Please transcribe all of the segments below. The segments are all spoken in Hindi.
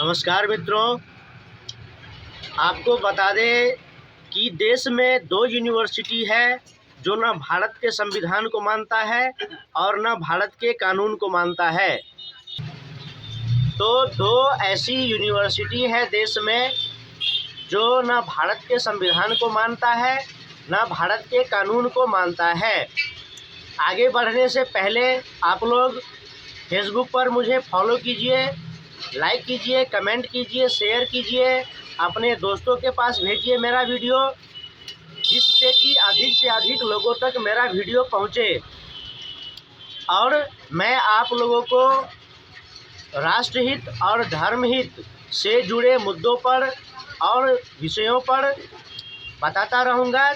नमस्कार मित्रों, आपको बता दें कि देश में दो यूनिवर्सिटी है जो न भारत के संविधान को मानता है और न भारत के कानून को मानता है। तो दो ऐसी यूनिवर्सिटी है देश में जो न भारत के संविधान को मानता है न भारत के कानून को मानता है। आगे बढ़ने से पहले आप लोग फेसबुक पर मुझे फॉलो कीजिए, लाइक कीजिए, कमेंट कीजिए, शेयर कीजिए, अपने दोस्तों के पास भेजिए मेरा वीडियो, जिससे कि अधिक से अधिक लोगों तक मेरा वीडियो पहुंचे और मैं आप लोगों को राष्ट्रहित और धर्महित से जुड़े मुद्दों पर और विषयों पर बताता रहूँगा।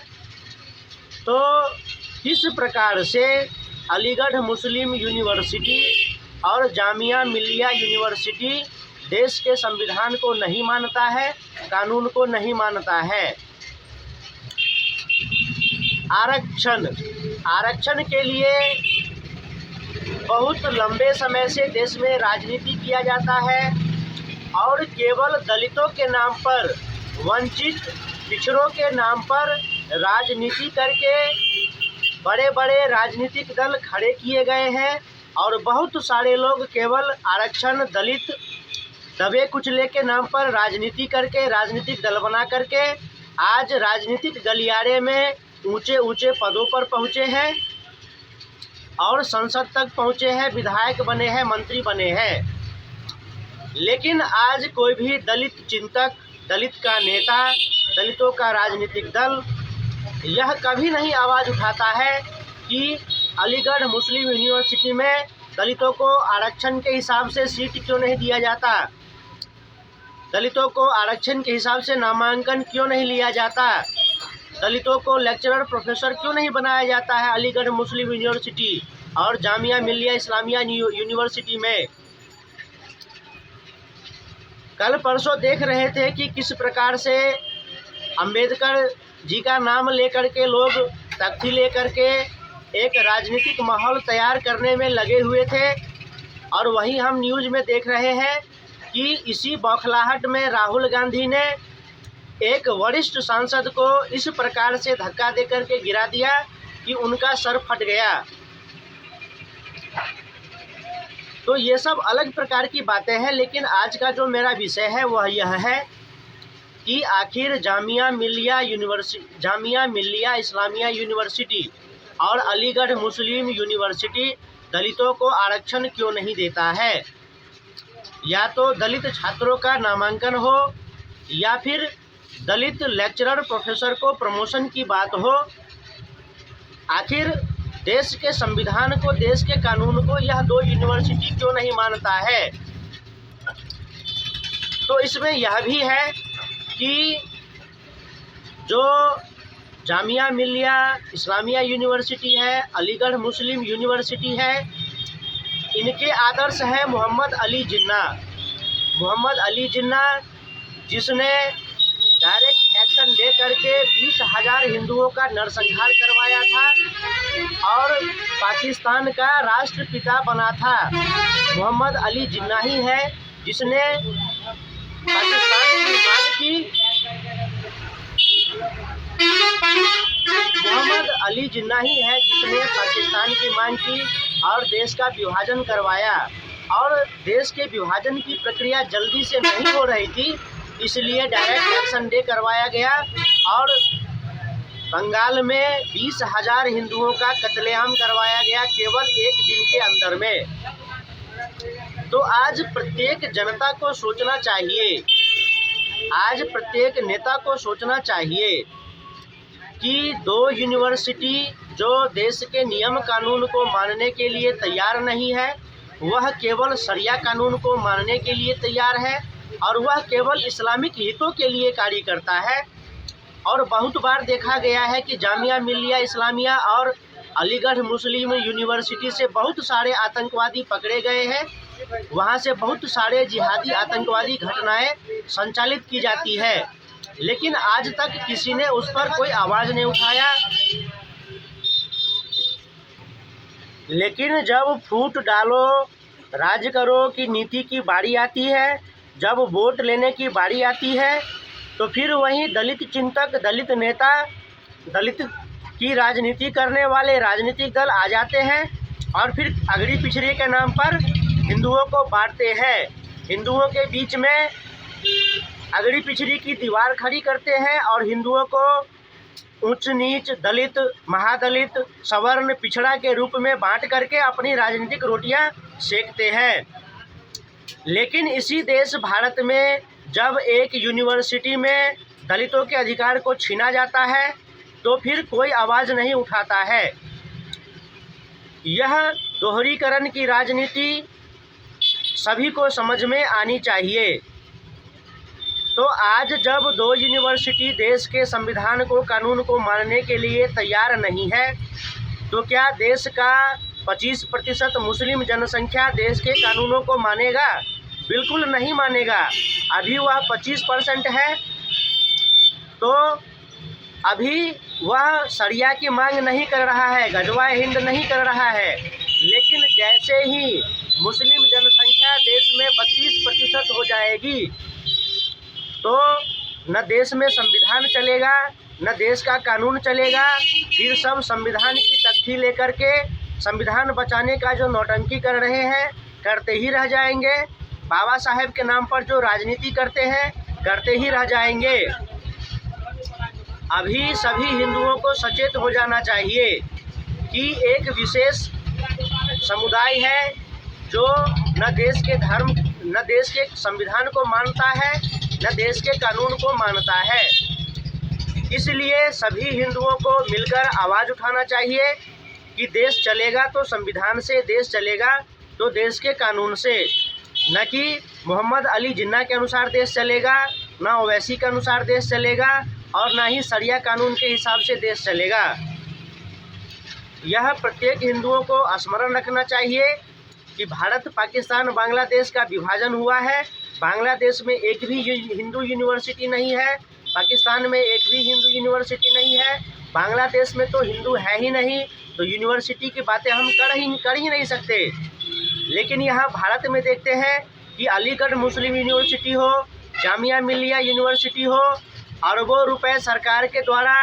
तो इस प्रकार से अलीगढ़ मुस्लिम यूनिवर्सिटी और जामिया मिल्लिया यूनिवर्सिटी देश के संविधान को नहीं मानता है, कानून को नहीं मानता है। आरक्षण के लिए बहुत लंबे समय से देश में राजनीति किया जाता है और केवल दलितों के नाम पर, वंचित पिछड़ों के नाम पर राजनीति करके बड़े बड़े राजनीतिक दल खड़े किए गए हैं और बहुत सारे लोग केवल आरक्षण, दलित, दबे कुचले के नाम पर राजनीति करके, राजनीतिक दल बना करके आज राजनीतिक गलियारे में ऊंचे ऊंचे पदों पर पहुंचे हैं और संसद तक पहुंचे हैं, विधायक बने हैं, मंत्री बने हैं। लेकिन आज कोई भी दलित चिंतक, दलित का नेता, दलितों का राजनीतिक दल यह कभी नहीं आवाज़ उठाता है कि अलीगढ़ मुस्लिम यूनिवर्सिटी में दलितों को आरक्षण के हिसाब से सीट क्यों नहीं दिया जाता, दलितों को आरक्षण के हिसाब से नामांकन क्यों नहीं लिया जाता, दलितों को लेक्चरर, प्रोफेसर क्यों नहीं बनाया जाता है अलीगढ़ मुस्लिम यूनिवर्सिटी और जामिया मिल्लिया इस्लामिया यूनिवर्सिटी में। कल परसों देख रहे थे कि किस प्रकार से अंबेडकर जी का नाम लेकर के लोग तख्ती लेकर के एक राजनीतिक माहौल तैयार करने में लगे हुए थे और वहीं हम न्यूज़ में देख रहे हैं कि इसी बौखलाहट में राहुल गांधी ने एक वरिष्ठ सांसद को इस प्रकार से धक्का देकर के गिरा दिया कि उनका सर फट गया। तो ये सब अलग प्रकार की बातें हैं, लेकिन आज का जो मेरा विषय है वह यह है कि आखिर जामिया मिल्लिया इस्लामिया यूनिवर्सिटी और अलीगढ़ मुस्लिम यूनिवर्सिटी दलितों को आरक्षण क्यों नहीं देता है। या तो दलित छात्रों का नामांकन हो या फिर दलित लेक्चरर, प्रोफेसर को प्रमोशन की बात हो। आखिर देश के संविधान को, देश के कानून को यह दो यूनिवर्सिटी क्यों नहीं मानता है। तो इसमें यह भी है कि जो जामिया मिल्लिया इस्लामिया यूनिवर्सिटी है, अलीगढ़ मुस्लिम यूनिवर्सिटी है, इनके आदर्श हैं मोहम्मद अली जिन्ना, जिसने डायरेक्ट एक्शन ले करके 20,000 हिंदुओं का नरसंहार करवाया था और पाकिस्तान का राष्ट्रपिता बना था। मोहम्मद अली जिन्ना ही है जिसने पाकिस्तान की मांग की। मोहम्मद अली जिन्ना ही है जिसने पाकिस्तान की मांग की और देश का विभाजन करवाया। और देश के विभाजन की प्रक्रिया जल्दी से नहीं हो रही थी, इसलिए डायरेक्ट एक्शन डे करवाया गया और बंगाल में 20,000 हिंदुओं का कत्लेआम करवाया गया केवल एक दिन के अंदर में। तो आज प्रत्येक जनता को सोचना चाहिए, आज प्रत्येक नेता को सोचना चाहिए कि दो यूनिवर्सिटी जो देश के नियम कानून को मानने के लिए तैयार नहीं है, वह केवल शरिया कानून को मानने के लिए तैयार है और वह केवल इस्लामिक हितों के लिए कार्य करता है। और बहुत बार देखा गया है कि जामिया मिल्लिया इस्लामिया और अलीगढ़ मुस्लिम यूनिवर्सिटी से बहुत सारे आतंकवादी पकड़े गए हैं, वहाँ से बहुत सारे जिहादी आतंकवादी घटनाएं संचालित की जाती है, लेकिन आज तक किसी ने उस पर कोई आवाज़ नहीं उठाया। लेकिन जब फूट डालो, राज करो की नीति की बारी आती है, जब वोट लेने की बारी आती है तो फिर वहीं दलित चिंतक, दलित नेता, दलित की राजनीति करने वाले राजनीतिक दल आ जाते हैं और फिर अगड़ी पिछड़ी के नाम पर हिंदुओं को बांटते हैं। हिंदुओं के बीच में अगड़ी पिछड़ी की दीवार खड़ी करते हैं और हिंदुओं को उच्च नीच, दलित, महादलित, सवर्ण, पिछड़ा के रूप में बांट करके अपनी राजनीतिक रोटियां सेकते हैं। लेकिन इसी देश भारत में जब एक यूनिवर्सिटी में दलितों के अधिकार को छीना जाता है तो फिर कोई आवाज़ नहीं उठाता है। यह दोहरीकरण की राजनीति सभी को समझ में आनी चाहिए। तो आज जब 2 यूनिवर्सिटी देश के संविधान को, कानून को मानने के लिए तैयार नहीं है, तो क्या देश का 25% मुस्लिम जनसंख्या देश के कानूनों को मानेगा? बिल्कुल नहीं मानेगा। अभी वह 25% है तो अभी वह शरिया की मांग नहीं कर रहा है, गजवा हिंद नहीं कर रहा है। लेकिन जैसे ही मुस्लिम जनसंख्या देश में 32% हो जाएगी तो न देश में संविधान चलेगा, न देश का कानून चलेगा। फिर सब संविधान की तख्ती लेकर के संविधान बचाने का जो नौटंकी कर रहे हैं करते ही रह जाएंगे। बाबा साहेब के नाम पर जो राजनीति करते हैं करते ही रह जाएंगे। अभी सभी हिंदुओं को सचेत हो जाना चाहिए कि एक विशेष समुदाय है जो न देश के धर्म, न देश के संविधान को मानता है, न देश के कानून को मानता है। इसलिए सभी हिंदुओं को मिलकर आवाज़ उठाना चाहिए कि देश चलेगा तो संविधान से, देश चलेगा तो देश के कानून से, न कि मोहम्मद अली जिन्ना के अनुसार देश चलेगा, न ओवैसी के अनुसार देश चलेगा और न ही शरिया कानून के हिसाब से देश चलेगा। यह प्रत्येक हिंदुओं को स्मरण रखना चाहिए कि भारत, पाकिस्तान, बांग्लादेश का विभाजन हुआ है। बांग्लादेश में एक भी हिंदू यूनिवर्सिटी नहीं है, पाकिस्तान में एक भी हिंदू यूनिवर्सिटी नहीं है, बांग्लादेश में तो हिंदू है ही नहीं, तो यूनिवर्सिटी की बातें हम कर ही नहीं सकते। लेकिन यहाँ भारत में देखते हैं कि अलीगढ़ मुस्लिम यूनिवर्सिटी हो, जामिया मिलिया यूनिवर्सिटी हो, अरबों रुपए सरकार के द्वारा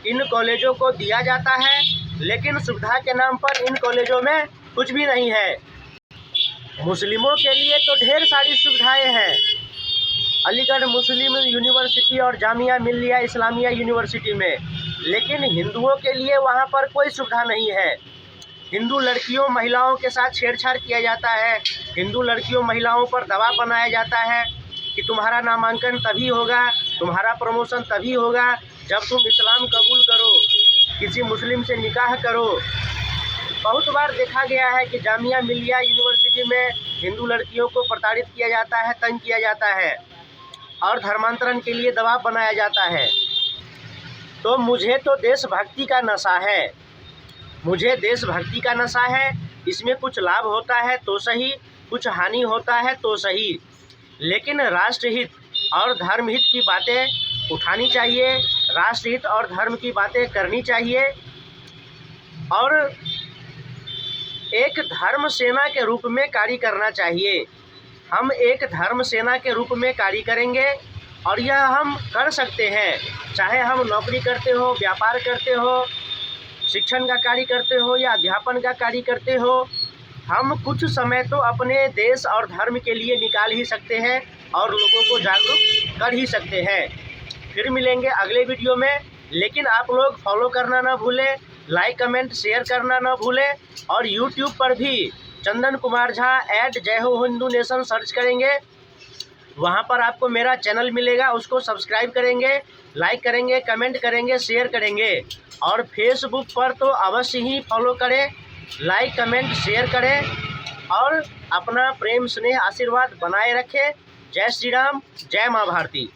इन कॉलेजों को दिया जाता है, लेकिन सुविधा के नाम पर इन कॉलेजों में कुछ भी नहीं है। मुस्लिमों के लिए तो ढेर सारी सुविधाएं हैं अलीगढ़ मुस्लिम यूनिवर्सिटी और जामिया मिलिया इस्लामिया यूनिवर्सिटी में, लेकिन हिंदुओं के लिए वहाँ पर कोई सुविधा नहीं है। हिंदू लड़कियों, महिलाओं के साथ छेड़छाड़ किया जाता है। हिंदू लड़कियों, महिलाओं पर दबाव बनाया जाता है कि तुम्हारा नामांकन तभी होगा, तुम्हारा प्रमोशन तभी होगा जब तुम इस्लाम कबूल करो, किसी मुस्लिम से निकाह करो। बहुत बार देखा गया है कि जामिया मिलिया यूनिवर्सिटी में हिंदू लड़कियों को प्रताड़ित किया जाता है, तंग किया जाता है और धर्मांतरण के लिए दबाव बनाया जाता है। तो मुझे तो देशभक्ति का नशा है, मुझे देशभक्ति का नशा है। इसमें कुछ लाभ होता है तो सही, कुछ हानि होता है तो सही, लेकिन राष्ट्रहित और धर्महित की बातें उठानी चाहिए, राष्ट्रहित और धर्म की बातें करनी चाहिए और एक धर्म सेना के रूप में कार्य करना चाहिए। हम एक धर्म सेना के रूप में कार्य करेंगे और यह हम कर सकते हैं, चाहे हम नौकरी करते हो, व्यापार करते हो, शिक्षण का कार्य करते हो या अध्यापन का कार्य करते हो। हम कुछ समय तो अपने देश और धर्म के लिए निकाल ही सकते हैं और लोगों को जागरूक कर ही सकते हैं। फिर मिलेंगे अगले वीडियो में, लेकिन आप लोग फॉलो करना ना भूलें, लाइक कमेंट शेयर करना ना भूलें और यूट्यूब पर भी चंदन कुमार झा @जय हो हिंदू नेशन सर्च करेंगे, वहाँ पर आपको मेरा चैनल मिलेगा, उसको सब्सक्राइब करेंगे, लाइक करेंगे, कमेंट करेंगे, शेयर करेंगे और फेसबुक पर तो अवश्य ही फॉलो करें, लाइक कमेंट शेयर करें और अपना प्रेम स्नेह आशीर्वाद बनाए रखें। जय श्री राम, जय माँ भारती।